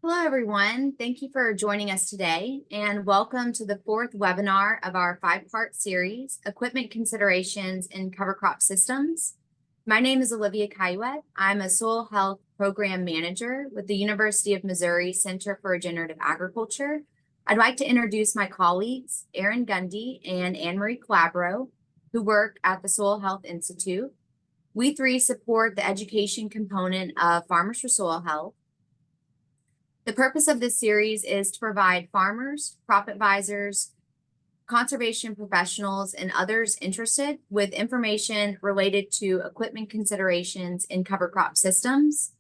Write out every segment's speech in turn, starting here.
Hello, everyone. Thank you for joining us today, and welcome to the fourth webinar of our five-part series, Equipment Considerations in Cover Crop Systems. My name is Olivia Caillouet. I'm a Soil Health Program Manager with the University of Missouri Center for Regenerative Agriculture. I'd like to introduce my colleagues, Erin Gundy and Anne-Marie Calabro, who work at the Soil Health Institute. We three support the education component of Farmers for Soil Health. The purpose of this series is to provide farmers, crop advisors, conservation professionals, and others interested with information related to equipment considerations in cover crop systems.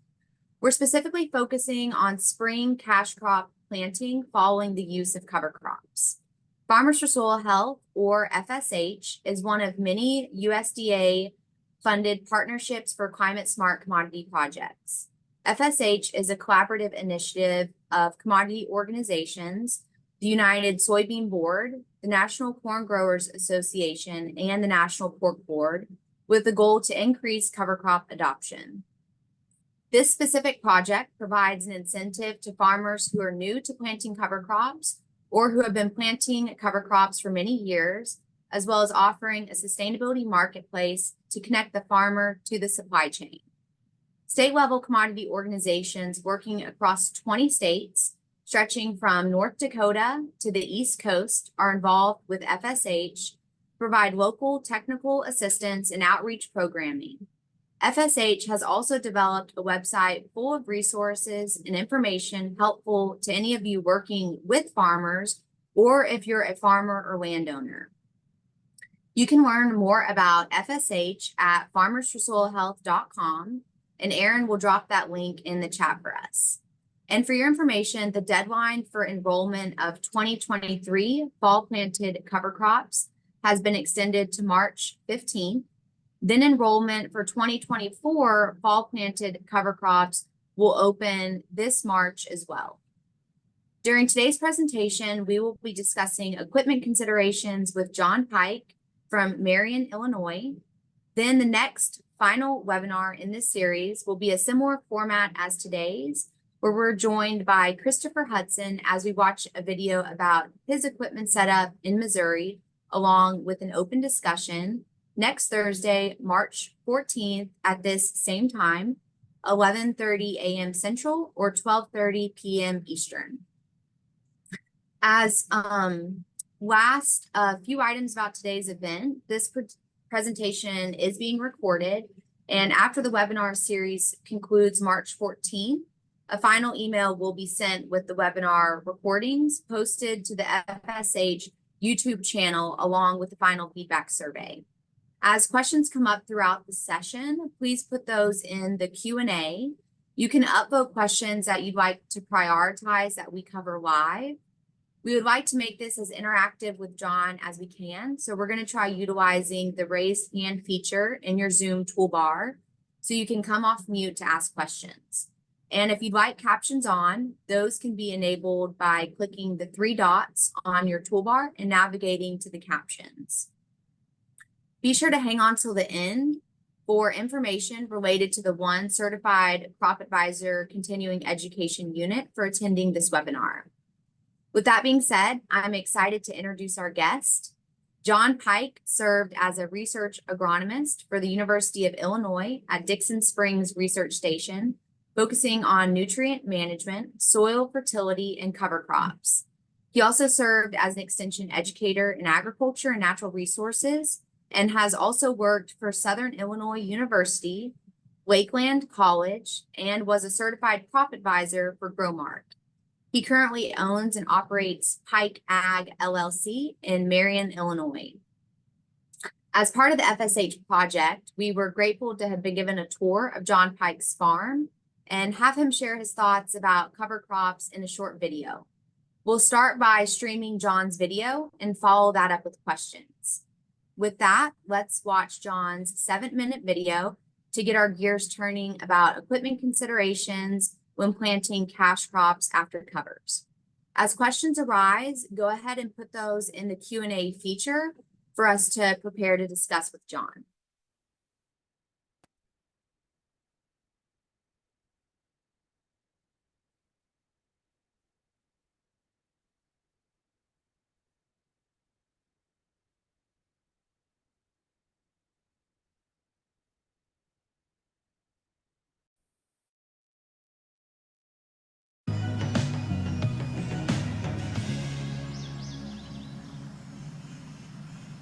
We're specifically focusing on spring cash crop planting following the use of cover crops. Farmers for Soil Health, or FSH, is one of many USDA-funded partnerships for climate-smart commodity projects. FSH is a collaborative initiative of commodity organizations, the United Soybean Board, the National Corn Growers Association, and the National Pork Board, with the goal to increase cover crop adoption. This specific project provides an incentive to farmers who are new to planting cover crops or who have been planting cover crops for many years, as well as offering a sustainability marketplace to connect the farmer to the supply chain. State-level commodity organizations working across 20 states, stretching from North Dakota to the East Coast, are involved with FSH, provide local technical assistance and outreach programming. FSH has also developed a website full of resources and information helpful to any of you working with farmers or if you're a farmer or landowner. You can learn more about FSH at farmersforsoilhealth.com. and Erin will drop that link in the chat for us. And for your information, the deadline for enrollment of 2023 fall planted cover crops has been extended to March 15th. Then enrollment for 2024 fall planted cover crops will open this March as well. During today's presentation, we will be discussing equipment considerations with John Pike from Marion, Illinois. Then the next final webinar in this series will be a similar format as today's, where we're joined by Christopher Hudson as we watch a video about his equipment setup in Missouri, along with an open discussion next Thursday, March 14th at this same time, 11:30 a.m. Central or 12:30 p.m. Eastern. As last few items about today's event, this presentation is being recorded, and after the webinar series concludes March 14th, a final email will be sent with the webinar recordings posted to the FSH YouTube channel along with the final feedback survey. As questions come up throughout the session, please put those in the Q&A. You can upvote questions that you'd like to prioritize that we cover live. We would like to make this as interactive with John as we can, so we're going to try utilizing the raised hand feature in your Zoom toolbar so you can come off mute to ask questions. And if you'd like captions on, those can be enabled by clicking the three dots on your toolbar and navigating to the captions. Be sure to hang on till the end for information related to the One Certified Crop Advisor Continuing Education Unit for attending this webinar. With that being said, I'm excited to introduce our guest. John Pike served as a research agronomist for the University of Illinois at Dixon Springs Research Station, focusing on nutrient management, soil fertility, and cover crops. He also served as an extension educator in agriculture and natural resources, and has also worked for Southern Illinois University, Lakeland College, and was a certified crop advisor for Growmark. He currently owns and operates Pike Ag LLC in Marion, Illinois. As part of the FSH project, we were grateful to have been given a tour of John Pike's farm and have him share his thoughts about cover crops in a short video. We'll start by streaming John's video and follow that up with questions. With that, let's watch John's 7-minute video to get our gears turning about equipment considerations when planting cash crops after covers. As questions arise, go ahead and put those in the Q&A feature for us to prepare to discuss with John.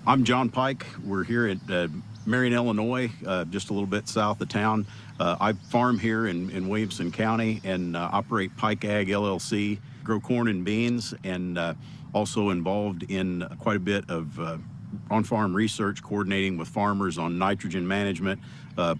I'm John Pike. We're here at Marion, Illinois, just a little bit south of town. I farm here in Williamson County and operate Pike Ag LLC, grow corn and beans, and also involved in quite a bit of on-farm research, coordinating with farmers on nitrogen management,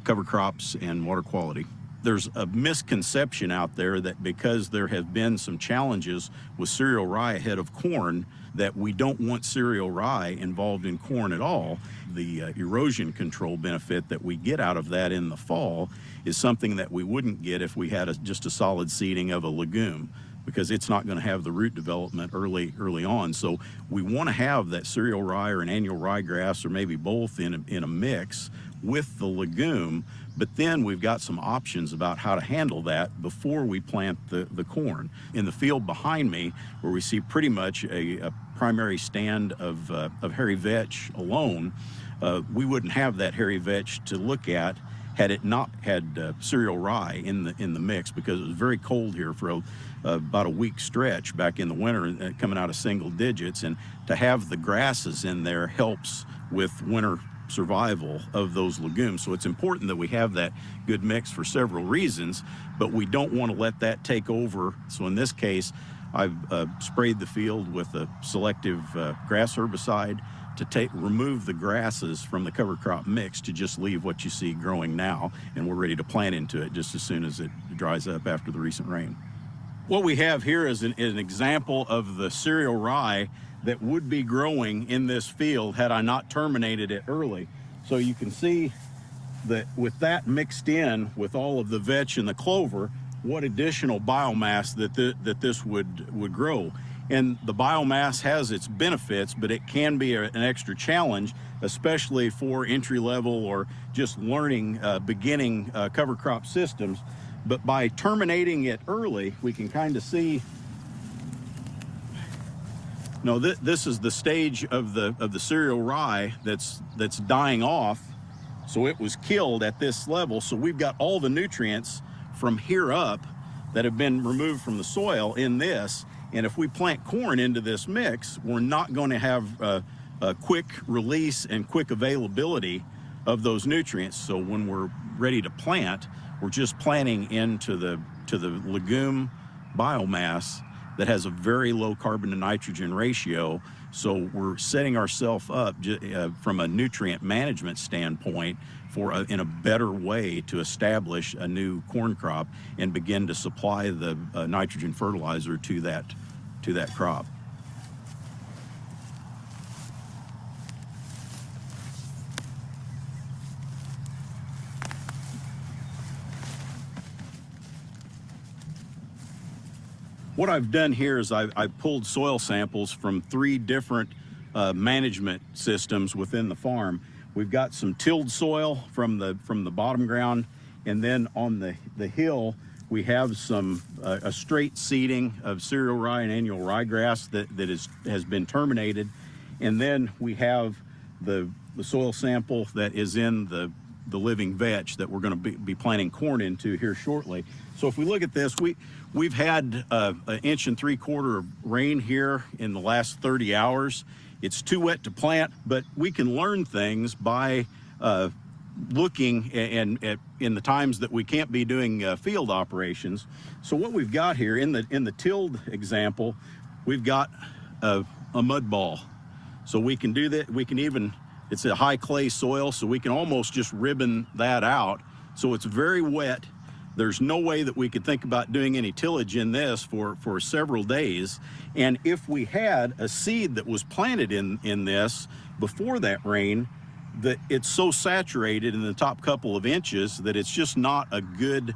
cover crops, and water quality. There's a misconception out there that because there have been some challenges with cereal rye ahead of corn, that we don't want cereal rye involved in corn at all. The erosion control benefit that we get out of that in the fall is something that we wouldn't get if we had just a solid seeding of a legume, because it's not going to have the root development early on. So we want to have that cereal rye or an annual ryegrass or maybe both in a mix with the legume, but then we've got some options about how to handle that before we plant the corn. In the field behind me, where we see pretty much a primary stand of hairy vetch alone, we wouldn't have that hairy vetch to look at had it not had cereal rye in the mix, because it was very cold here for about a week stretch back in the winter, coming out of single digits, and to have the grasses in there helps with winter survival of those legumes. So it's important that we have that good mix for several reasons, but we don't want to let that take over. So in this case, I've sprayed the field with a selective grass herbicide to remove the grasses from the cover crop mix, to just leave what you see growing now, and we're ready to plant into it just as soon as it dries up after the recent rain. What we have here is an example of the cereal rye that would be growing in this field had I not terminated it early. So you can see that with that mixed in with all of the vetch and the clover, what additional biomass that this would grow. And the biomass has its benefits, but it can be an extra challenge, especially for entry-level or just learning beginning cover crop systems. But by terminating it early, we can kind of see, this is the stage of the cereal rye that's dying off. So it was killed at this level. So we've got all the nutrients from here up that have been removed from the soil in this. And if we plant corn into this mix, we're not going to have a quick release and quick availability of those nutrients. So when we're ready to plant, we're just planting into the legume biomass that has a very low carbon to nitrogen ratio. So we're setting ourselves up from a nutrient management standpoint in a better way to establish a new corn crop and begin to supply the nitrogen fertilizer to that crop. What I've done here is I've pulled soil samples from 3 different management systems within the farm. We've got some tilled soil from the bottom ground, and then on the hill we have some a straight seeding of cereal rye and annual ryegrass that has been terminated, and then we have the soil sample that is in the living vetch that we're going to be planting corn into here shortly. So if we look at this, we've had an 1 3/4 of rain here in the last 30 hours. It's too wet to plant, but we can learn things by looking in the times that we can't be doing field operations. So what we've got here in the tilled example, we've got a mud ball. So we can do that. We can even, it's a high clay soil, so we can almost just ribbon that out. So it's very wet. There's no way that we could think about doing any tillage in this for several days. And if we had a seed that was planted in this before that rain, that it's so saturated in the top couple of inches that it's just not a good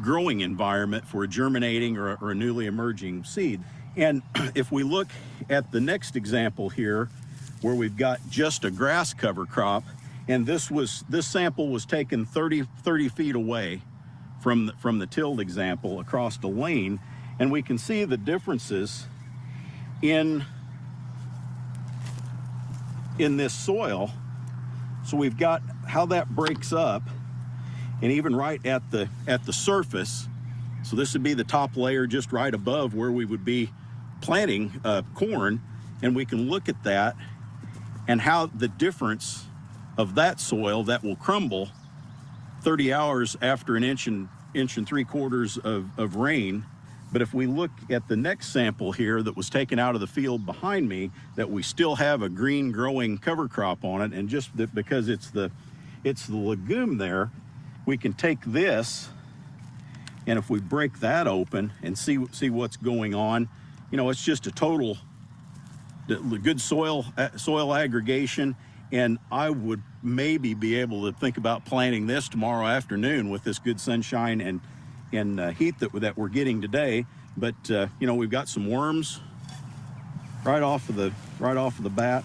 growing environment for a germinating or a newly emerging seed. And if we look at the next example here, where we've got just a grass cover crop, and this sample was taken 30 feet away from the tilled example across the lane, and we can see the differences in this soil. So we've got how that breaks up, and even right at the surface. So this would be the top layer just right above where we would be planting corn, and we can look at that and how the difference of that soil that will crumble 30 hours after an inch and 3/4 of rain. But if we look at the next sample here that was taken out of the field behind me, that we still have a green growing cover crop on it, and just because it's the legume there, we can take this, and if we break that open and see what's going on, you know, it's just a total good soil aggregation. And I would maybe be able to think about planting this tomorrow afternoon with this good sunshine and heat that we're getting today. But you know, we've got some worms right off of the bat.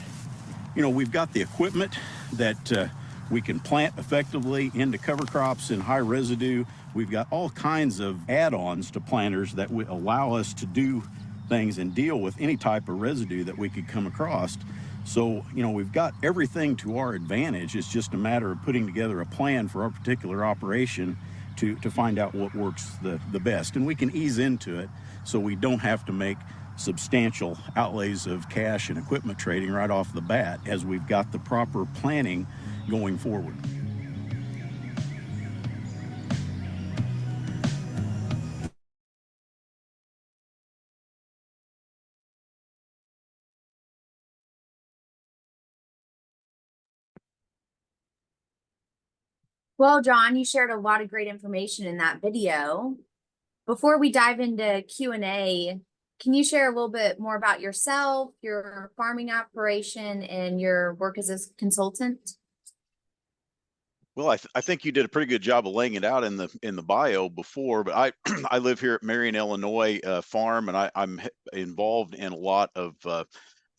You know, we've got the equipment that we can plant effectively into cover crops in high residue. We've got all kinds of add-ons to planters that would allow us to do things and deal with any type of residue that we could come across. So, you know, we've got everything to our advantage. It's just a matter of putting together a plan for our particular operation to find out what works the best. And we can ease into it so we don't have to make substantial outlays of cash and equipment trading right off the bat, as we've got the proper planning going forward. Well, John, you shared a lot of great information in that video. Before we dive into Q&A, can you share a little bit more about yourself, your farming operation, and your work as a consultant? Well, I think you did a pretty good job of laying it out in the bio before, but I I live here at Marion, Illinois farm, and I'm involved in a lot of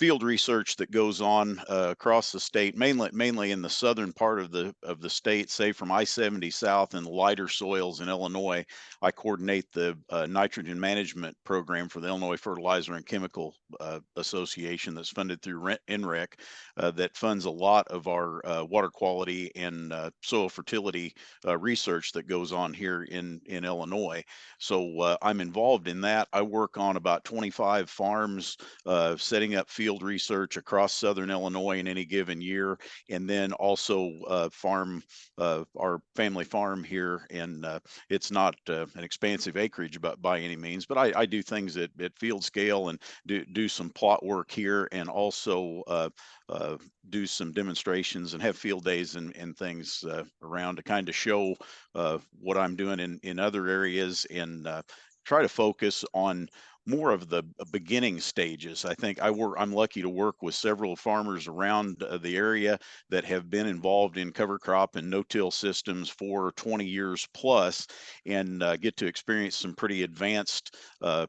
field research that goes on across the state, mainly in the southern part of the state, say from I-70 south and the lighter soils in Illinois. I coordinate the nitrogen management program for the Illinois Fertilizer and Chemical Association that's funded through NREC, that funds a lot of our water quality and soil fertility research that goes on here in Illinois. So I'm involved in that. I work on about 25 farms, setting up field research across southern Illinois in any given year, and then also farm our family farm here. And it's not an expansive acreage by any means, but I do things at field scale and do some plot work here, and also do some demonstrations and have field days and things around to kind of show what I'm doing in other areas, and try to focus on more of the beginning stages. I think I'm lucky to work with several farmers around the area that have been involved in cover crop and no-till systems for 20 years plus, and get to experience some pretty advanced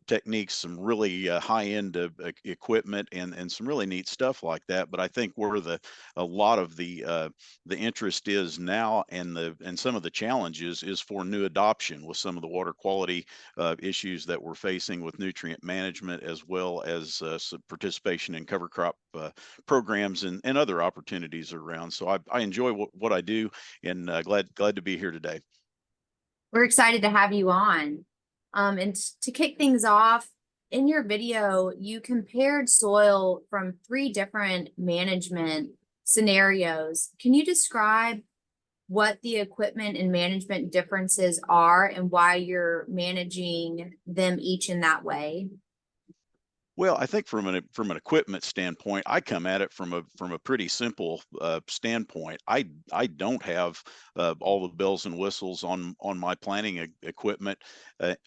techniques, some really high-end equipment, and some really neat stuff like that. But I think where a lot of the interest is now, and some of the challenges, is for new adoption with some of the water quality issues that we're facing with nutrient management, as well as some participation in cover crop programs and other opportunities around. So I enjoy what I do, and glad to be here today. We're excited to have you on. And to kick things off, in your video, you compared soil from 3 different management scenarios. Can you describe what the equipment and management differences are and why you're managing them each in that way? Well, I think from an equipment standpoint, I come at it from a pretty simple standpoint. I don't have all the bells and whistles on my planting equipment,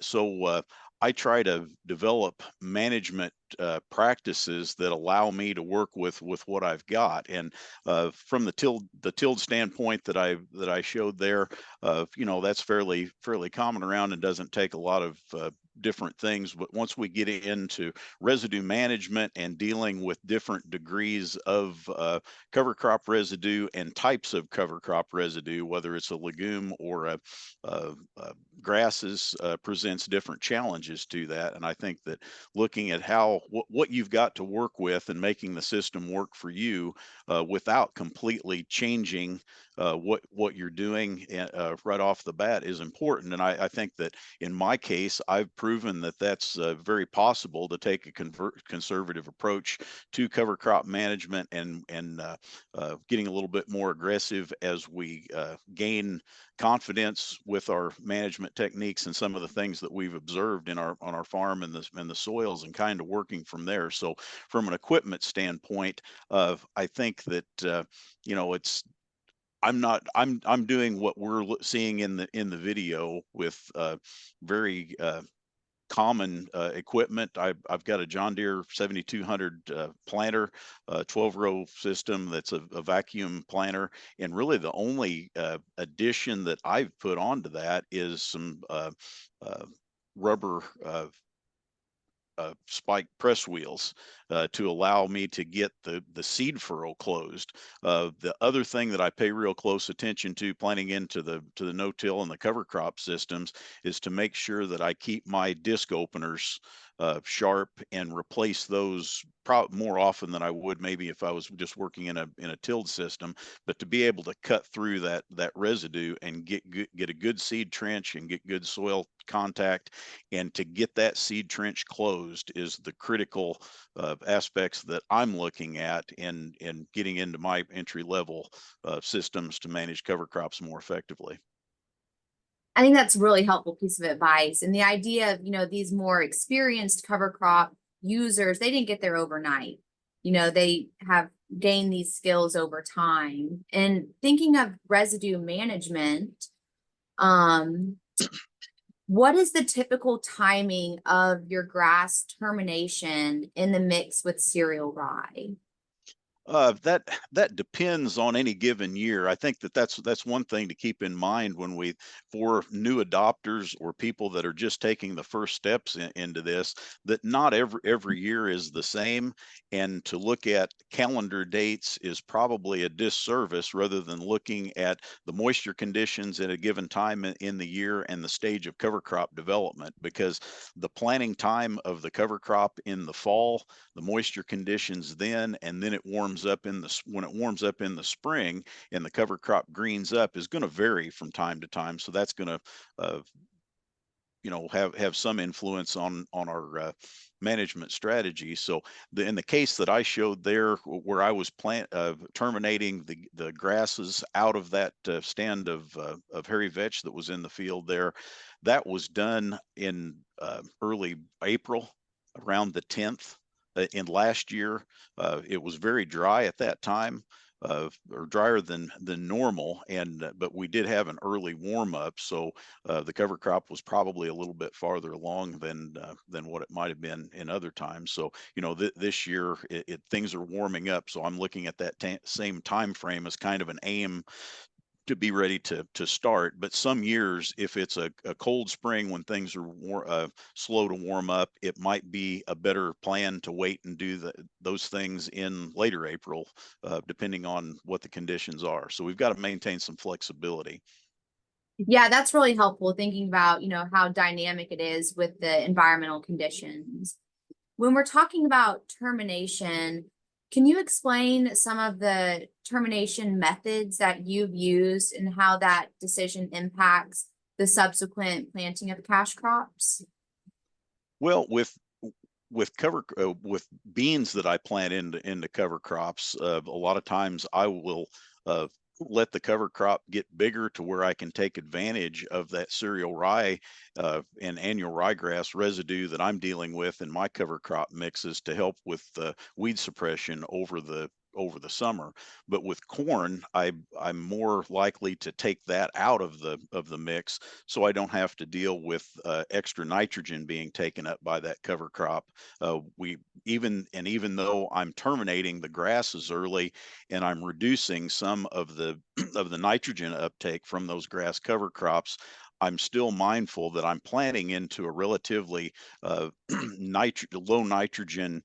so I try to develop management practices that allow me to work with what I've got. And from the tilled standpoint that I showed there, you know, that's fairly common around and doesn't take a lot of different things. But once we get into residue management and dealing with different degrees of cover crop residue and types of cover crop residue, whether it's a legume or grasses, presents different challenges to that. And I think that looking at what you've got to work with and making the system work for you without completely changing what you're doing right off the bat is important. And I think that in my case, I've proven that that's very possible to take a conservative approach to cover crop management and getting a little bit more aggressive as we gain confidence with our management techniques and some of the things that we've observed in our on our farm and the soils, and kind of working from there. So from an equipment standpoint, I think that it's I'm doing what we're seeing in the video with very common equipment. I've got a John Deere 7200 planter, 12-row system that's a vacuum planter, and really the only addition that I've put onto that is some uh, rubber spike press wheels to allow me to get the seed furrow closed. The other thing that I pay real close attention to planting into the no-till and the cover crop systems is to make sure that I keep my disc openers sharp and replace those more often than I would maybe if I was just working in a tilled system. But to be able to cut through that residue and get a good seed trench and get good soil contact, and to get that seed trench closed is the critical aspects that I'm looking at in getting into my entry level systems to manage cover crops more effectively. I think that's a really helpful piece of advice. And the idea of, these more experienced cover crop users, they didn't get there overnight. They have gained these skills over time. And thinking of residue management, what is the typical timing of your grass termination in the mix with cereal rye? That depends on any given year. I think that's one thing to keep in mind for new adopters or people that are just taking the first steps into this, that not every year is the same, and to look at calendar dates is probably a disservice rather than looking at the moisture conditions at a given time in the year and the stage of cover crop development, because the planting time of the cover crop in the fall, the moisture conditions then, and then when it warms up in the spring and the cover crop greens up, is going to vary from time to time. So that's going to uh, have some influence on our management strategy. So in the case that I showed there, where I was terminating the grasses out of that stand of hairy vetch that was in the field there, that was done in early April, around the 10th. In last year, it was very dry at that time, or drier than normal, and but we did have an early warm up, so the cover crop was probably a little bit farther along than what it might have been in other times. So this year things are warming up, so I'm looking at that same time frame as kind of an aim to be ready to start. But some years, if it's a cold spring when things are slow to warm up, it might be a better plan to wait and do those things in later April, depending on what the conditions are. So we've got to maintain some flexibility. Yeah, that's really helpful thinking about, how dynamic it is with the environmental conditions. When we're talking about termination, can you explain some of the termination methods that you've used and how that decision impacts the subsequent planting of cash crops? Well, with beans that I plant into cover crops, a lot of times I will let the cover crop get bigger to where I can take advantage of that cereal rye and annual ryegrass residue that I'm dealing with in my cover crop mixes to help with weed suppression over the summer. But with corn, I'm more likely to take that out of the mix, so I don't have to deal with extra nitrogen being taken up by that cover crop. Even though I'm terminating the grasses early and I'm reducing some of the of the nitrogen uptake from those grass cover crops, I'm still mindful that I'm planting into a relatively low nitrogen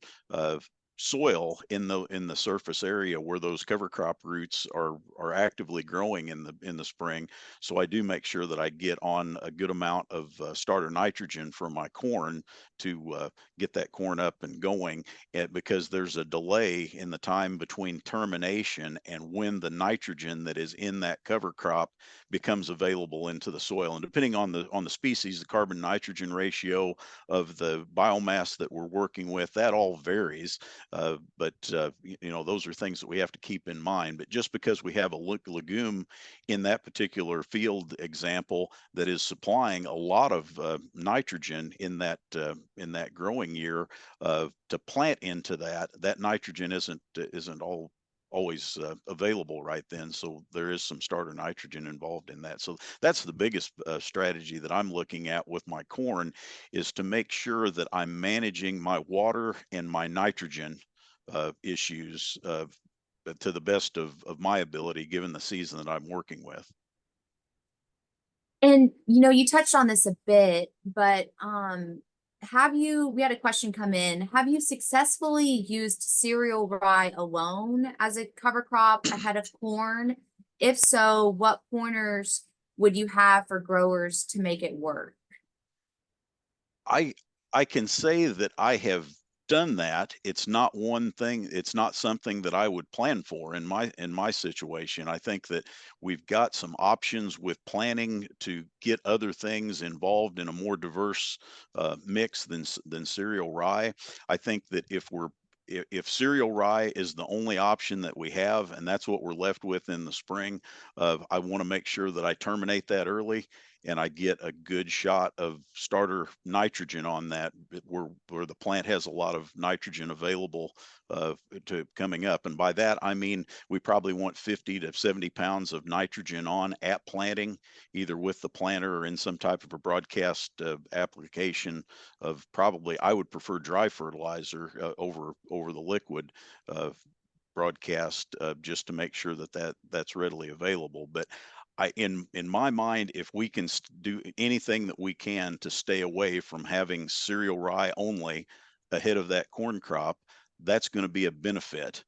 soil in the surface area where those cover crop roots are actively growing in the spring. So I do make sure that I get on a good amount of starter nitrogen for my corn to get that corn up and going, because there's a delay in the time between termination and when the nitrogen that is in that cover crop becomes available into the soil. And depending on the species, the carbon nitrogen ratio of the biomass that we're working with, that all varies. But those are things that we have to keep in mind. But just because we have a legume in that particular field example that is supplying a lot of nitrogen in that growing year, to plant into that nitrogen isn't always available right then. So there is some starter nitrogen involved in that. So that's the biggest strategy that I'm looking at with my corn, is to make sure that I'm managing my water and my nitrogen issues to the best of my ability, given the season that I'm working with. And you touched on this a bit, but we had a question come in. Have you successfully used cereal rye alone as a cover crop ahead of corn? If so, what pointers would you have for growers to make it work? I can say that I have done that. It's not one thing, it's not something that I would plan for in my situation. I think that we've got some options with planning to get other things involved in a more diverse mix than cereal rye. I think that if cereal rye is the only option that we have, and that's what we're left with in the spring, I want to make sure that I terminate that early and I get a good shot of starter nitrogen on that, where the plant has a lot of nitrogen available to coming up. And by that, I mean, we probably want 50 to 70 pounds of nitrogen on at planting, either with the planter or in some type of a broadcast application of, probably, I would prefer dry fertilizer over the liquid broadcast, just to make sure that's readily available. But in my mind, if we can do anything that we can to stay away from having cereal rye only ahead of that corn crop, that's going to be a benefit.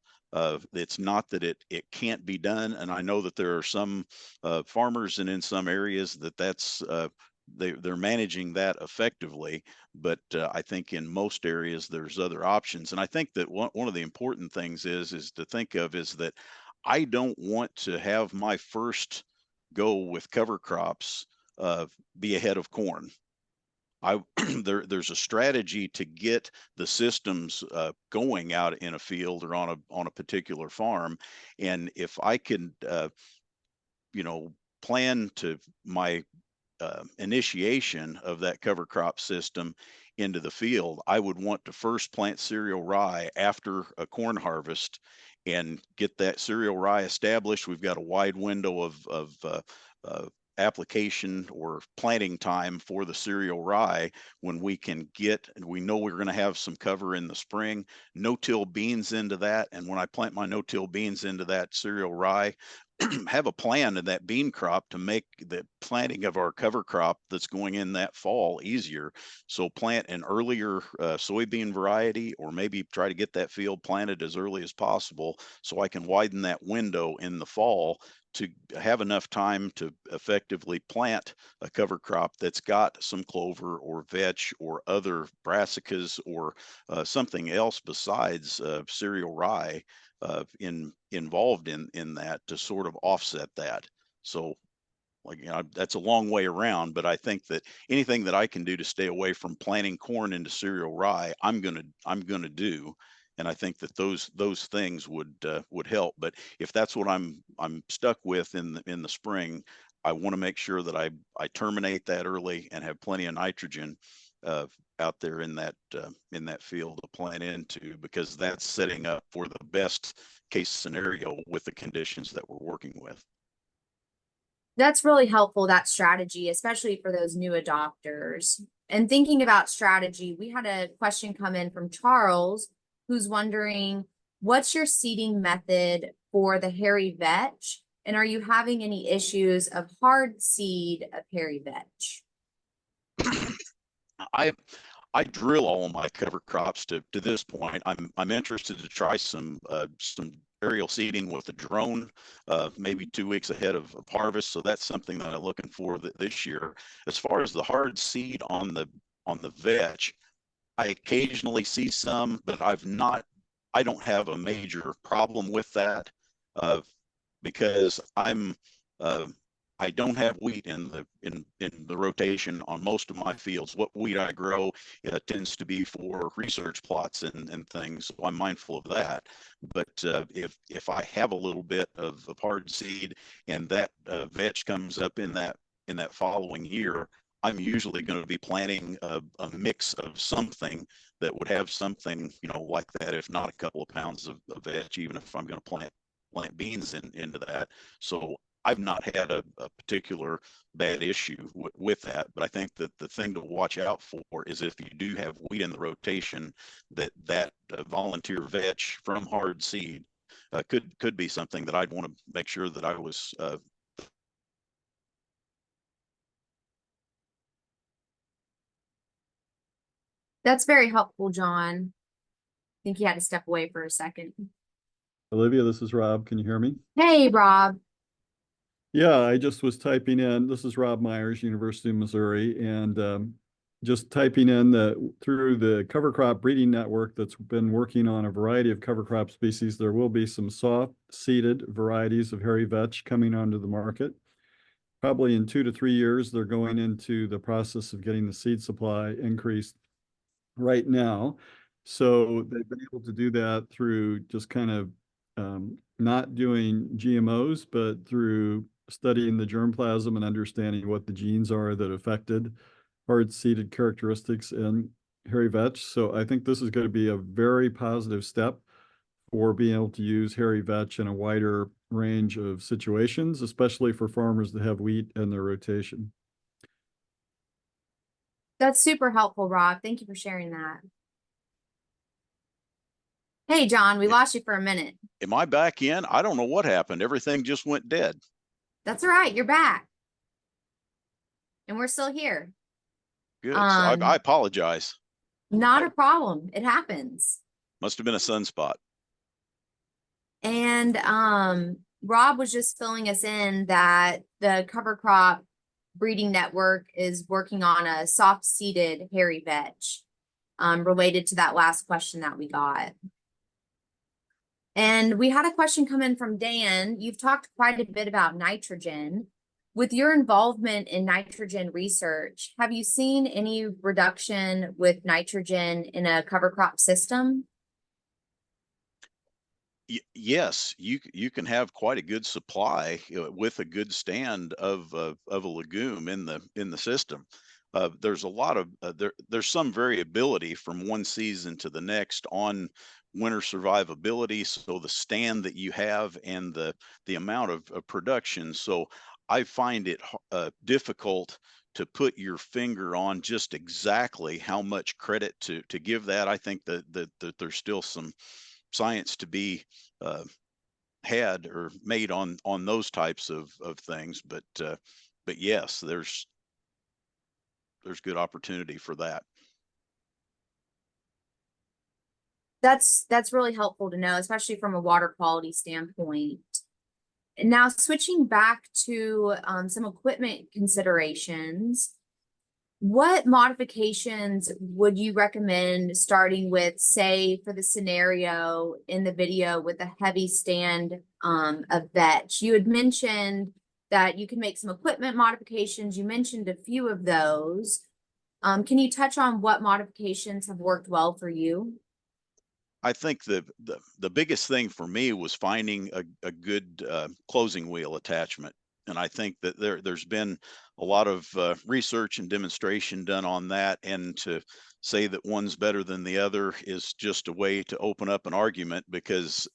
It's not that it can't be done, and I know that there are some farmers and in some areas that's they're managing that effectively, but I think in most areas there's other options. And I think that one of the important things is to think of is that I don't want to have my first go with cover crops be ahead of corn. There's a strategy to get the systems going out in a field or on a particular farm, and if I can plan to my initiation of that cover crop system into the field, I would want to first plant cereal rye after a corn harvest and get that cereal rye established. We've got a wide window of application or planting time for the cereal rye when we know we're going to have some cover in the spring. No-till beans into that, and when I plant my no-till beans into that cereal rye, have a plan in that bean crop to make the planting of our cover crop that's going in that fall easier. So plant an earlier soybean variety, or maybe try to get that field planted as early as possible so I can widen that window in the fall to have enough time to effectively plant a cover crop that's got some clover or vetch or other brassicas or something else besides cereal rye involved in that, to sort of offset that. So, that's a long way around, but I think that anything that I can do to stay away from planting corn into cereal rye, I'm gonna do. And I think that those things would help. But if that's what I'm stuck with in the spring, I want to make sure that I terminate that early and have plenty of nitrogen out there in that field to plant into, because that's setting up for the best case scenario with the conditions that we're working with. That's really helpful, that strategy, especially for those new adopters. And thinking about strategy, we had a question come in from Charles, who's wondering, what's your seeding method for the hairy vetch? And are you having any issues of hard seed of hairy vetch? I drill all of my cover crops to this point. I'm interested to try some aerial seeding with a drone, maybe 2 weeks ahead of harvest. So that's something that I'm looking for this year. As far as the hard seed on the vetch, I occasionally see some, but I don't have a major problem with that, uh, because uh, I don't have wheat in the rotation on most of my fields. What wheat I grow tends to be for research plots and things, so I'm mindful of that. But if I have a little bit of hard seed and that vetch comes up in that following year, I'm usually going to be planting a mix of something that would have something, like that, if not a couple of pounds of veg, even if I'm going to plant beans into that. So I've not had a particular bad issue with that, but I think that the thing to watch out for is if you do have wheat in the rotation, that volunteer vetch from hard seed could be something that I'd want to make sure that I was That's very helpful, John. I think he had to step away for a second. Olivia, this is Rob. Can you hear me? Hey, Rob. Yeah, I just was typing in. This is Rob Myers, University of Missouri, and just typing in through the cover crop breeding network that's been working on a variety of cover crop species. There will be some soft seeded varieties of hairy vetch coming onto the market. Probably in 2 to 3 years, they're going into the process of getting the seed supply increased right now. So they've been able to do that through just kind of not doing GMOs, but through studying the germplasm and understanding what the genes are that affected hard-seeded characteristics in hairy vetch. So I think this is going to be a very positive step for being able to use hairy vetch in a wider range of situations, especially for farmers that have wheat in their rotation. That's super helpful, Rob. Thank you for sharing that. Hey, John, we lost you for a minute. Am I back in? I don't know what happened. Everything just went dead. That's all right. You're back. And we're still here. Good. So I apologize. Not a problem. It happens. Must have been a sunspot. And Rob was just filling us in that the cover crop breeding network is working on a soft seeded hairy vetch related to that last question that we got. And we had a question come in from Dan. You've talked quite a bit about nitrogen. With your involvement in nitrogen research, have you seen any reduction with nitrogen in a cover crop system? Yes, you can have quite a good supply with a good stand of a legume in the system. There's a lot of there's some variability from one season to the next on winter survivability. So the stand that you have and the amount of production. So I find it difficult to put your finger on just exactly how much credit to give that. I think that there's still some science to be had or made on those types of things, but yes, there's good opportunity for that. That's really helpful to know, especially from a water quality standpoint. Now, switching back to some equipment considerations, what modifications would you recommend starting with, say, for the scenario in the video with a heavy stand of vetch? You had mentioned that you can make some equipment modifications. You mentioned a few of those. Can you touch on what modifications have worked well for you? I think the biggest thing for me was finding a good closing wheel attachment. And I think that there's been a lot of research and demonstration done on that. And to say that one's better than the other is just a way to open up an argument, because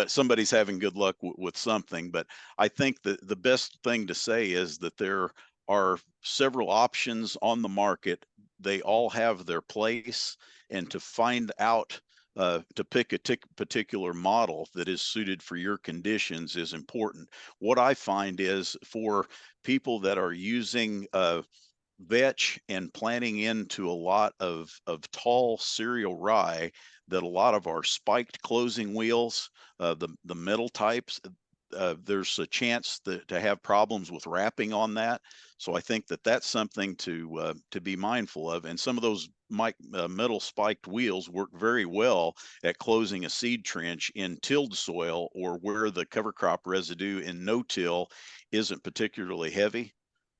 somebody's having good luck with something. But I think that the best thing to say is that there are several options on the market. They all have their place, and to find out to pick a particular model that is suited for your conditions is important. What I find is for people that are using vetch and planting into a lot of tall cereal rye that a lot of our spiked closing wheels, the metal types, there's a chance to have problems with wrapping on that. So I think that that's something to be mindful of. And some of those metal spiked wheels work very well at closing a seed trench in tilled soil or where the cover crop residue in no-till isn't particularly heavy.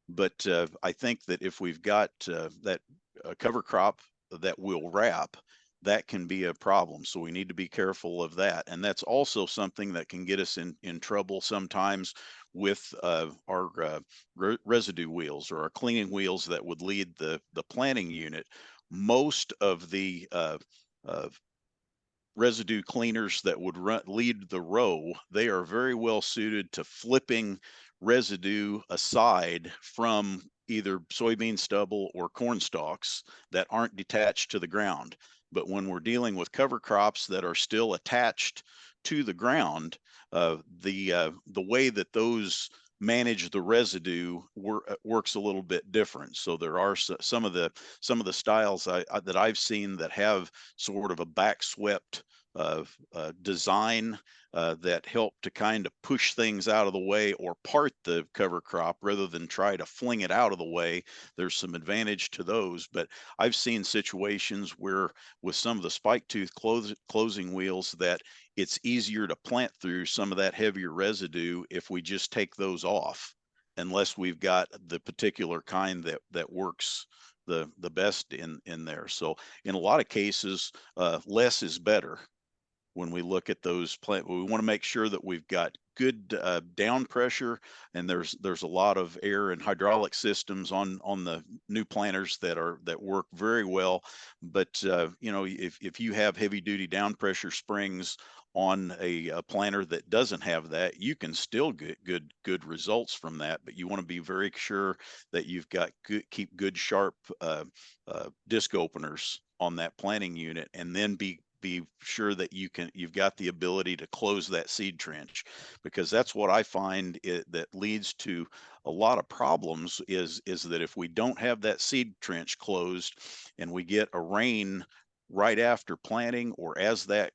But I think that if we've got that cover crop that will wrap, that can be a problem. So we need to be careful of that. And that's also something that can get us in trouble sometimes with our residue wheels or our cleaning wheels that would lead the planting unit. Most of the residue cleaners that would lead the row, they are very well suited to flipping residue aside from either soybean stubble or corn stalks that aren't detached to the ground. But when we're dealing with cover crops that are still attached to the ground, the way that those manage the residue works a little bit different. So there are some of the styles that I've seen that have sort of a back swept design that help to kind of push things out of the way or part the cover crop rather than try to fling it out of the way. There's some advantage to those, but I've seen situations where with some of the spike tooth closing wheels that it's easier to plant through some of that heavier residue if we just take those off, unless we've got the particular kind that works the best in there. So in a lot of cases, less is better. When we look at those plant, we want to make sure that we've got good down pressure, and there's a lot of air and hydraulic systems on the new planters that work very well. But you know, if you have heavy duty down pressure springs on a planter that doesn't have that, you can still get good results from that. But you want to be very sure that you've got keep good sharp disc openers on that planting unit, and then be sure that you've got the ability to close that seed trench, because that's what I find that leads to a lot of problems is that if we don't have that seed trench closed and we get a rain right after planting or as that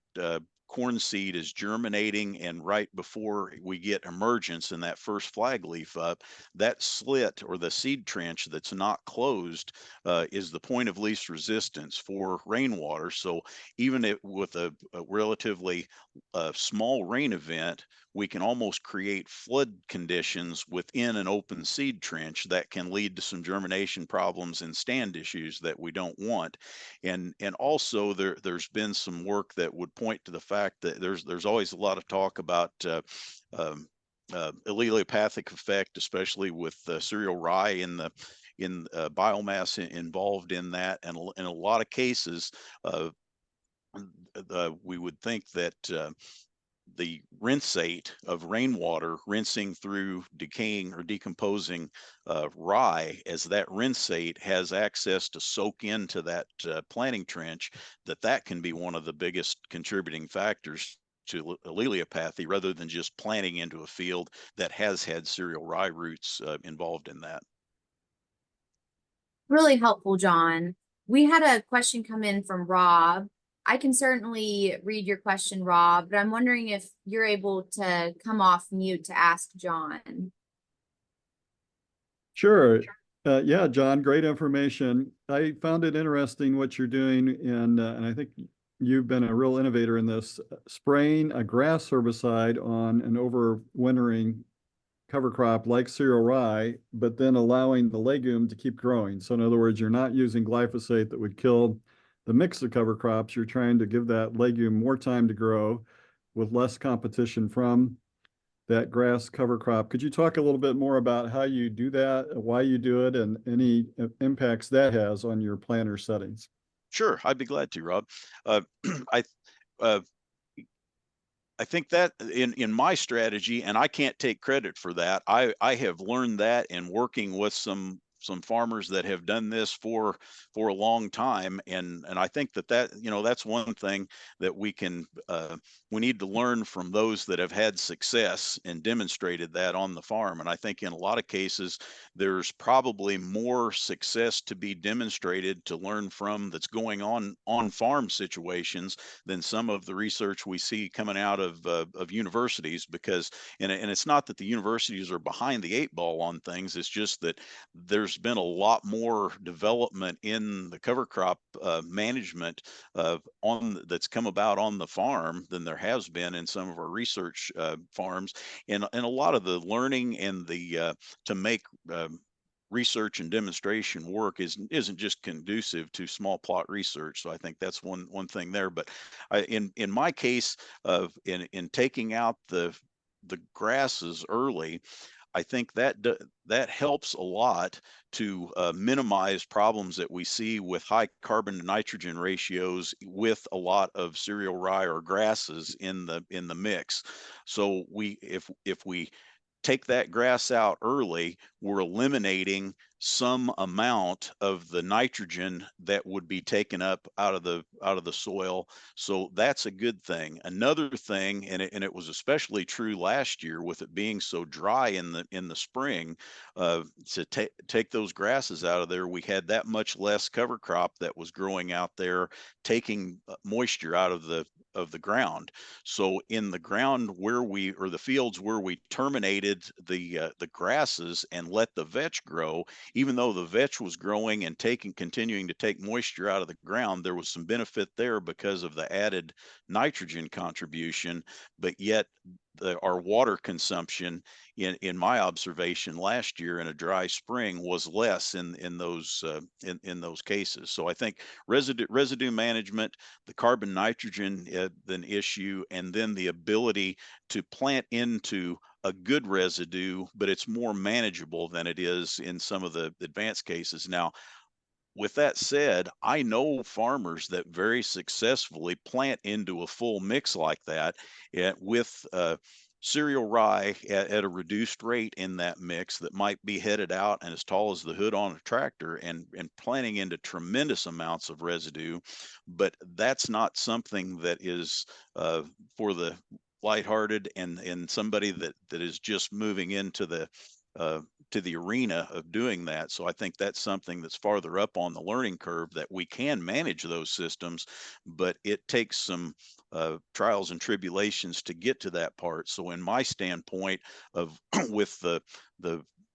corn seed is germinating and right before we get emergence in that first flag leaf up, that slit or the seed trench that's not closed is the point of least resistance for rainwater. So even with a relatively small rain event, we can almost create flood conditions within an open seed trench that can lead to some germination problems and stand issues that we don't want. And also there's been some work that would point to the fact that there's always a lot of talk about allelopathic effect, especially with cereal rye in biomass involved in that, and in a lot of cases we would think that the rinsate of rainwater rinsing through decaying or decomposing rye, as that rinsate has access to soak into that planting trench, that can be one of the biggest contributing factors to allelopathy, rather than just planting into a field that has had cereal rye roots involved in that. Really helpful, John. We had a question come in from Rob. I can certainly read your question, Rob, but I'm wondering if you're able to come off mute to ask John. Sure. Yeah, John, great information. I found it interesting what you're doing, and I think you've been a real innovator in this, spraying a grass herbicide on an overwintering cover crop like cereal rye, but then allowing the legume to keep growing. So in other words, you're not using glyphosate that would kill the mix of cover crops. You're trying to give that legume more time to grow with less competition from that grass cover crop. Could you talk a little bit more about how you do that, why you do it, and any impacts that has on your planter settings? Sure, I'd be glad to, Rob. I uh, I think that in my strategy, and I can't take credit for that, I have learned that in working with some some farmers that have done this for a long time, and I think that that's one thing that we need to learn from those that have had success and demonstrated that on the farm. And I think in a lot of cases there's probably more success to be demonstrated to learn from that's going on farm situations than some of the research we see coming out of universities. Because and it's not that the universities are behind the eight ball on things, it's just that there's been a lot more development in the cover crop management on that's come about on the farm than there has been in some of our research farms. And a lot of the learning and the to make research and demonstration work isn't just conducive to small plot research. So I think that's one thing there. But in my case of in taking out the grasses early, I think that helps a lot to minimize problems that we see with high carbon to nitrogen ratios with a lot of cereal rye or grasses in the mix. So if we take that grass out early, we're eliminating some amount of the nitrogen that would be taken up out of the soil. So that's a good thing. Another thing, and it was especially true last year with it being so dry in the spring, to take those grasses out of there, we had that much less cover crop that was growing out there, taking moisture out of the ground. So in the ground or the fields where we terminated the grasses and let the vetch grow, even though the vetch was growing and continuing to take moisture out of the ground, there was some benefit there because of the added nitrogen contribution. But yet our water consumption in my observation last year in a dry spring was less in those cases. So I think residue management, the carbon nitrogen an issue, and then the ability to plant into a good residue, but it's more manageable than it is in some of the advanced cases. Now, with that said, I know farmers that very successfully plant into a full mix like that with cereal rye at a reduced rate in that mix that might be headed out and as tall as the hood on a tractor and planting into tremendous amounts of residue. But that's not something that is for the lighthearted and somebody that is just moving into to the arena of doing that. So I think that's something that's farther up on the learning curve, that we can manage those systems, but it takes some trials and tribulations to get to that part. So in my standpoint of with the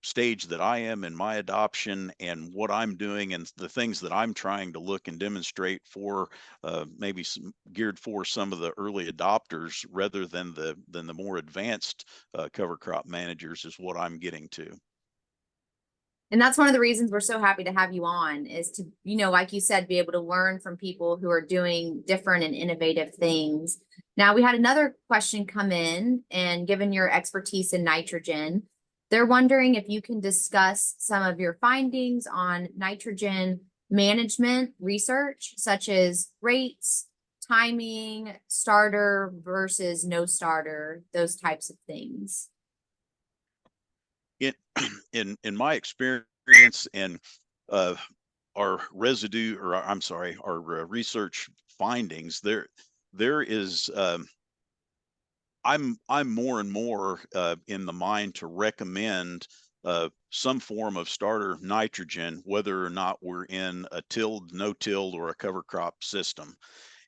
stage that I am in my adoption and what I'm doing and the things that I'm trying to look and demonstrate for maybe geared for some of the early adopters rather than the more advanced cover crop managers is what I'm getting to. And that's one of the reasons we're so happy to have you on, is to, like you said, be able to learn from people who are doing different and innovative things. Now, we had another question come in, and given your expertise in nitrogen, they're wondering if you can discuss some of your findings on nitrogen management research, such as rates, timing, starter versus no starter, those types of things. In my experience and our residue, or I'm sorry, our research findings, there is I'm more and more in the mind to recommend some form of starter nitrogen, whether or not we're in a tilled, no tilled, or a cover crop system.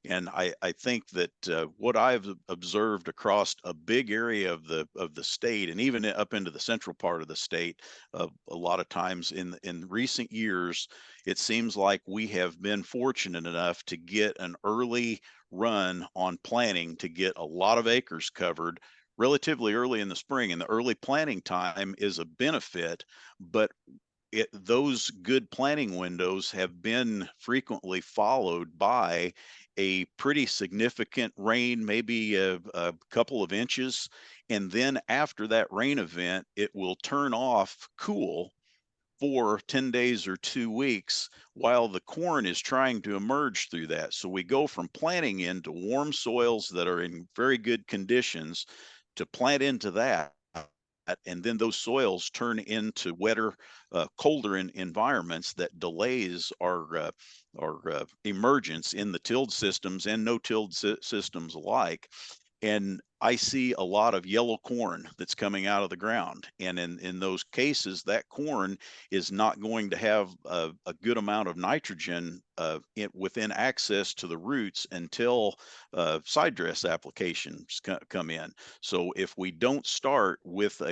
And I think that what I've observed across a big area of the state, and even up into the central part of the state, a lot of times in recent years, it seems like we have been fortunate enough to get an early run on planting to get a lot of acres covered relatively early in the spring. And the early planting time is a benefit, but those good planting windows have been frequently followed by a pretty significant rain, maybe a couple of inches. And then after that rain event, it will turn off cool for 10 days or 2 weeks while the corn is trying to emerge through that. So we go from planting into warm soils that are in very good conditions to plant into that. and then those soils turn into wetter, colder environments that delays our emergence in the tilled systems and no tilled systems alike. And I see a lot of yellow corn that's coming out of the ground. And in those cases, that corn is not going to have a good amount of nitrogen within access to the roots until side dress applications come in. So if we don't start with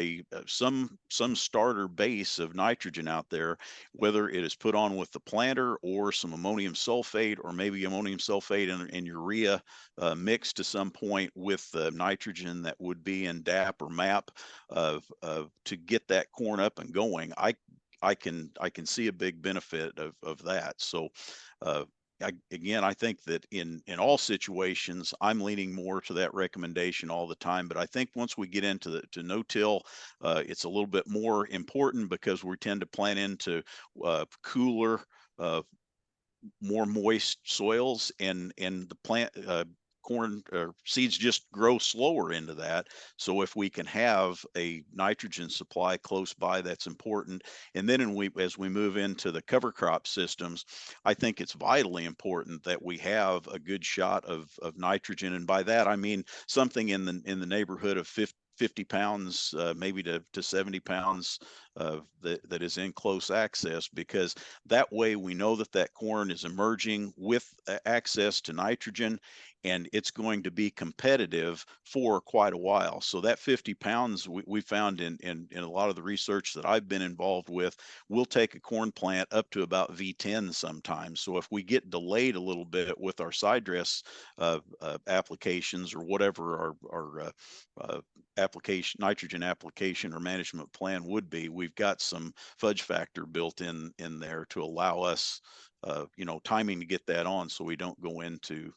some starter base of nitrogen out there, whether it is put on with the planter or some ammonium sulfate or maybe ammonium sulfate and urea mixed to some point with the nitrogen that would be in DAP or MAP to get that corn up and going, I can see a big benefit of that. So again, I think that in all situations, I'm leaning more to that recommendation all the time. But I think once we get into to no-till, it's a little bit more important because we tend to plant into cooler, more moist soils, and the plant corn or seeds just grow slower into that. So if we can have a nitrogen supply close by, that's important. And then as we move into the cover crop systems, I think it's vitally important that we have a good shot of nitrogen. And by that, I mean something in the neighborhood of 50 pounds, maybe to 70 pounds that is in close access, because that way we know that corn is emerging with access to nitrogen, and it's going to be competitive for quite a while. So that 50 pounds we found in a lot of the research that I've been involved with, we'll take a corn plant up to about V10 sometimes. So if we get delayed a little bit with our side dress applications or whatever our nitrogen application or management plan would be, we've got some fudge factor built in there to allow us timing to get that on so we don't go into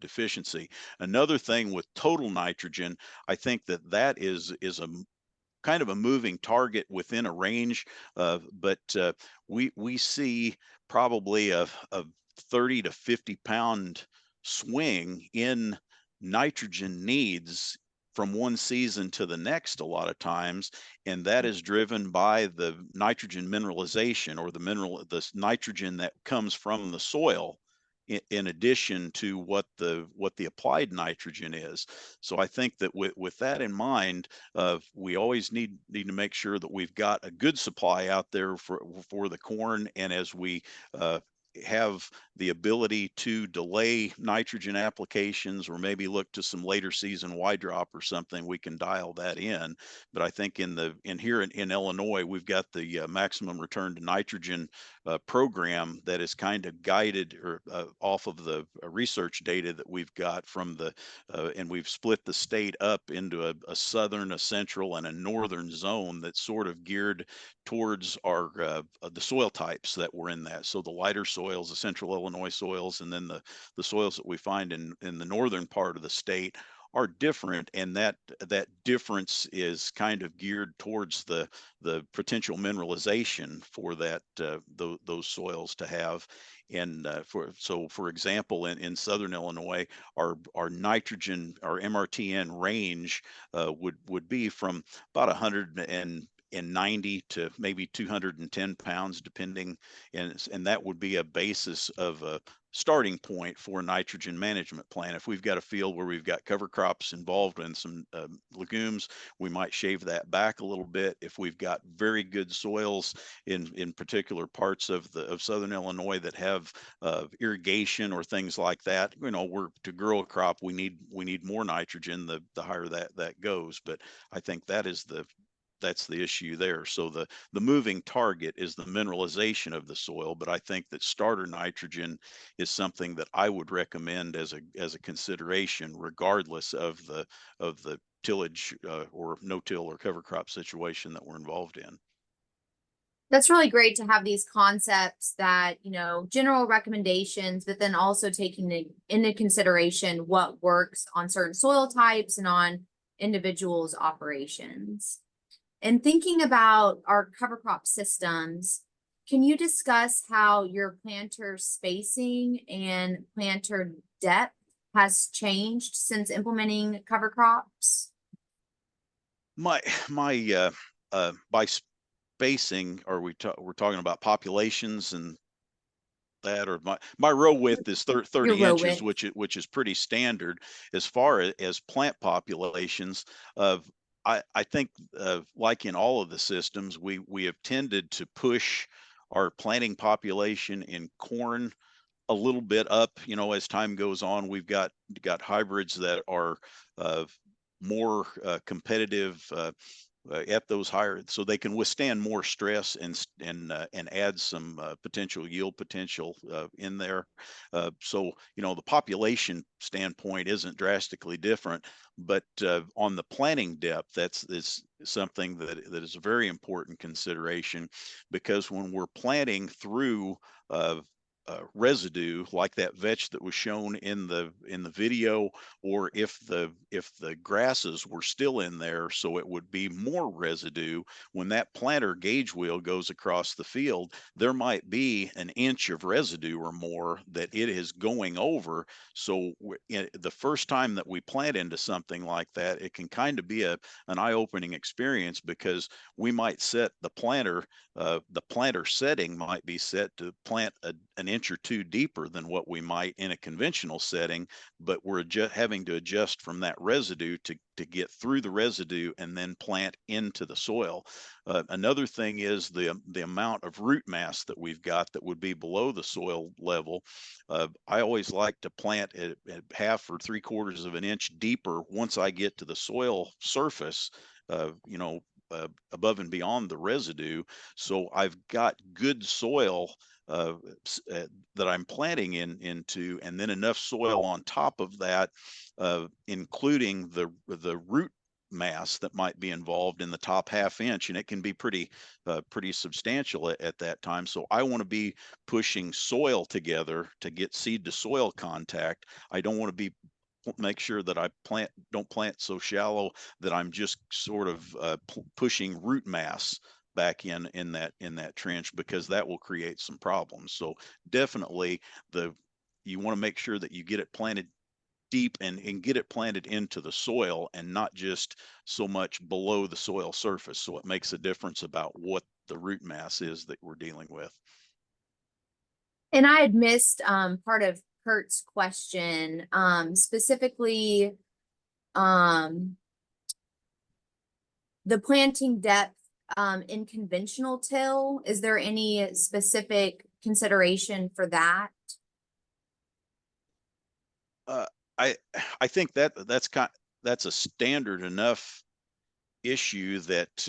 deficiency. Another thing with total nitrogen, I think that is a kind of a moving target within a range, but we see probably a 30 to 50 pound swing in nitrogen needs from one season to the next a lot of times, and that is driven by the nitrogen mineralization, or the nitrogen that comes from the soil in addition to what the applied nitrogen is. So I think that with that in mind, we always need to make sure that we've got a good supply out there for the corn, and as we have the ability to delay nitrogen applications or maybe look to some later season Y drop or something, we can dial that in. But I think here in Illinois, we've got the maximum return to nitrogen program that is kind of guided or off of the research data that we've got from and we've split the state up into a southern, a central, and a northern zone that's sort of geared towards the soil types that were in that. So the lighter soils, the central Illinois soils, and then the soils that we find in the northern part of the state are different, and that difference is kind of geared towards the potential mineralization for those soils to have. And for example, in southern Illinois, our nitrogen, our MRTN range would be from about 190 to maybe 210 pounds, depending, and that would be a basis of a starting point for a nitrogen management plan. If we've got a field where we've got cover crops involved in some legumes, we might shave that back a little bit. If we've got very good soils in particular parts of southern Illinois that have irrigation or things like that, to grow a crop, we need more nitrogen the higher that goes. But I think that's the issue there. So the moving target is the mineralization of the soil, but I think that starter nitrogen is something that I would recommend as a consideration, regardless of the tillage or no-till or cover crop situation that we're involved in. That's really great to have these concepts that, general recommendations, but then also taking into consideration what works on certain soil types and on individuals' operations. And thinking about our cover crop systems, can you discuss how your planter spacing and planter depth has changed since implementing cover crops? My my by spacing, are we're talking about populations and that, or my row width is Your 30 row inches, width. which is pretty standard as far as plant populations. Of I think like in all of the systems, we have tended to push our planting population in corn a little bit up, as time goes on. We've got hybrids that are uh, more competitive at those higher, so they can withstand more stress and add some potential yield potential in there. So the population standpoint isn't drastically different, but on the planting depth, that's is something that is a very important consideration, because when we're planting through residue like that vetch that was shown in the video, or if the grasses were still in there, so it would be more residue. When that planter gauge wheel goes across the field, there might be an inch of residue or more that it is going over. So the first time that we plant into something like that, it can kind of be an eye-opening experience, because we might set the planter setting might be set to plant an inch or two deeper than what we might in a conventional setting, but we're just having to adjust from that residue to get through the residue and then plant into the soil. Another thing is the amount of root mass that we've got that would be below the soil level. I always like to plant at half or three-quarters of an inch deeper once I get to the soil surface, above and beyond the residue. So I've got good soil that I'm planting into, and then enough soil on top of that, including the root mass that might be involved in the top half inch, and it can be pretty substantial at that time. So I want to be pushing soil together to get seed to soil contact. I don't want to be make sure that I don't plant so shallow that I'm just sort of pushing root mass back in that trench, because that will create some problems. So definitely you want to make sure that you get it planted deep and get it planted into the soil, and not just so much below the soil surface. So it makes a difference about what the root mass is that we're dealing with. And I had missed part of Kurt's question, specifically the planting depth in conventional till. Is there any specific consideration for that? Uh, I I think that's a standard enough issue that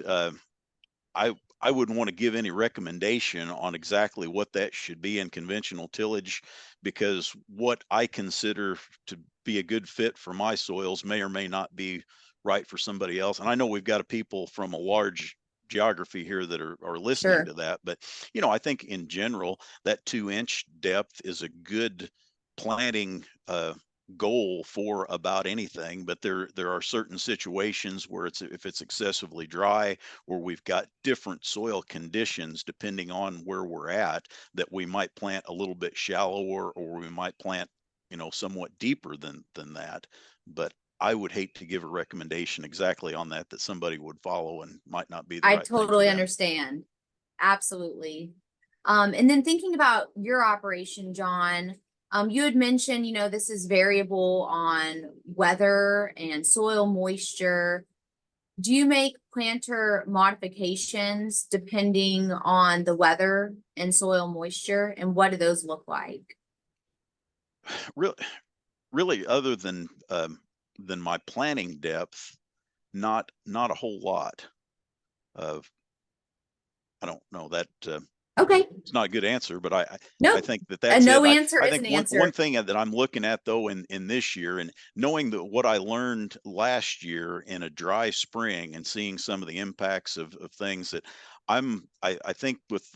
I wouldn't want to give any recommendation on exactly what that should be in conventional tillage, because what I consider to be a good fit for my soils may or may not be right for somebody else. And I know we've got a people from a large geography here that are listening Sure. to that, but I think in general that 2-inch depth is a good planting goal for about anything. But there are certain situations where if it's excessively dry, or we've got different soil conditions depending on where we're at, that we might plant a little bit shallower, or we might plant somewhat deeper than that. But I would hate to give a recommendation exactly on that somebody would follow and might not be the I right thing for totally them. understand. Absolutely. And then thinking about your operation, John, you had mentioned, this is variable on weather and soil moisture. Do you make planter modifications depending on the weather and soil moisture? And what do those look like? Really, really, other than my planting depth, not a whole lot of. I don't know that. Okay. It's not a good answer, but I Nope. think A that's no it. answer I is think an one answer. thing that I'm looking at, though, in this year, and knowing that what I learned last year in a dry spring, and seeing some of the impacts of things that I think with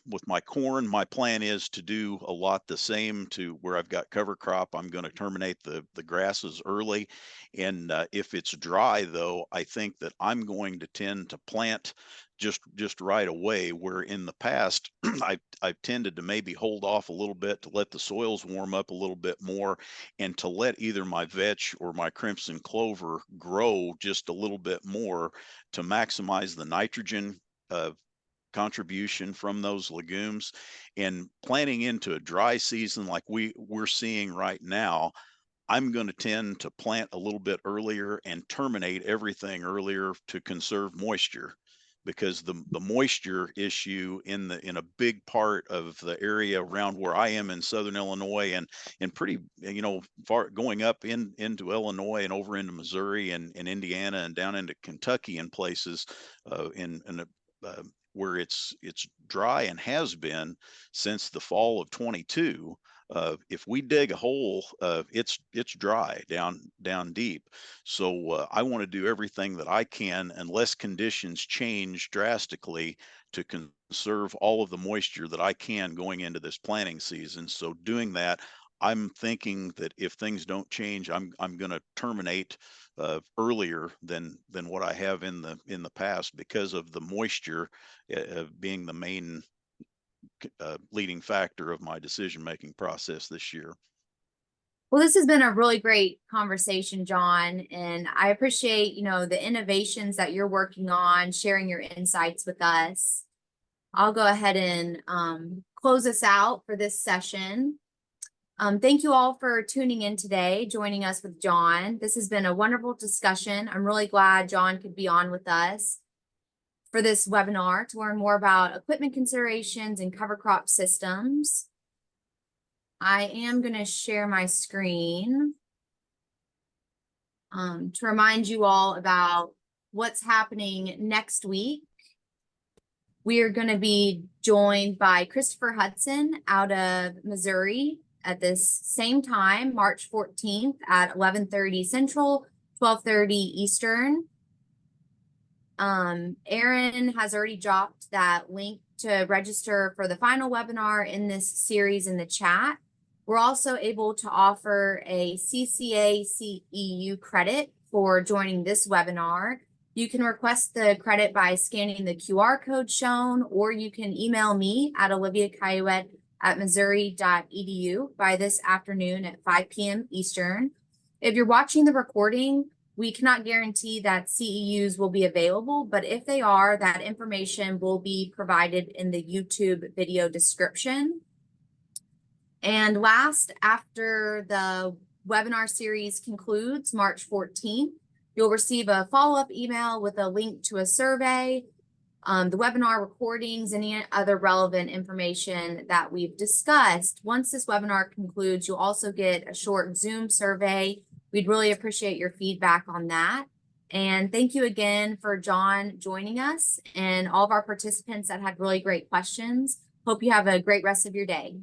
with my corn, my plan is to do a lot the same to where I've got cover crop. I'm going to terminate the grasses early. And if it's dry, though, I think that I'm going to tend to plant just right away, where in the past I've tended to maybe hold off a little bit to let the soils warm up a little bit more, and to let either my vetch or my crimson clover grow just a little bit more to maximize the nitrogen contribution from those legumes. And planting into a dry season like we're seeing right now, I'm going to tend to plant a little bit earlier and terminate everything earlier to conserve moisture, because the moisture issue in a big part of the area around where I am in southern Illinois, and pretty, far going up into Illinois and over into Missouri and Indiana and down into Kentucky and places, in where it's dry and has been since the fall of 22. If we dig a hole, it's dry down deep. So I want to do everything that I can, unless conditions change drastically, to conserve all of the moisture that I can going into this planting season. So doing that, I'm thinking that if things don't change, I'm going to terminate earlier than what I have in the past, because of the moisture being the main leading factor of my decision-making process this year. Well, this has been a really great conversation, John, and I appreciate, the innovations that you're working on, sharing your insights with us. I'll go ahead and close us out for this session. Thank you all for tuning in today, joining us with John. This has been a wonderful discussion. I'm really glad John could be on with us for this webinar to learn more about equipment considerations and cover crop systems. I am going to share my screen to remind you all about what's happening next week. We are going to be joined by Christopher Hudson out of Missouri at this same time, March 14th at 11:30 Central, 12:30 Eastern. Aaron has already dropped that link to register for the final webinar in this series in the chat. We're also able to offer a CCA CEU credit for joining this webinar. You can request the credit by scanning the QR code shown, or you can email me at oliviacaillouette@missouri.edu by this afternoon at 5 p.m. Eastern. If you're watching the recording, we cannot guarantee that CEUs will be available, but if they are, that information will be provided in the YouTube video description. And last, after the webinar series concludes March 14th, you'll receive a follow-up email with a link to a survey, the webinar recordings, any other relevant information that we've discussed. Once this webinar concludes, you'll also get a short Zoom survey. We'd really appreciate your feedback on that. And thank you again for John joining us and all of our participants that had really great questions. Hope you have a great rest of your day.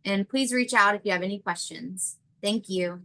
And please reach out if you have any questions. Thank you.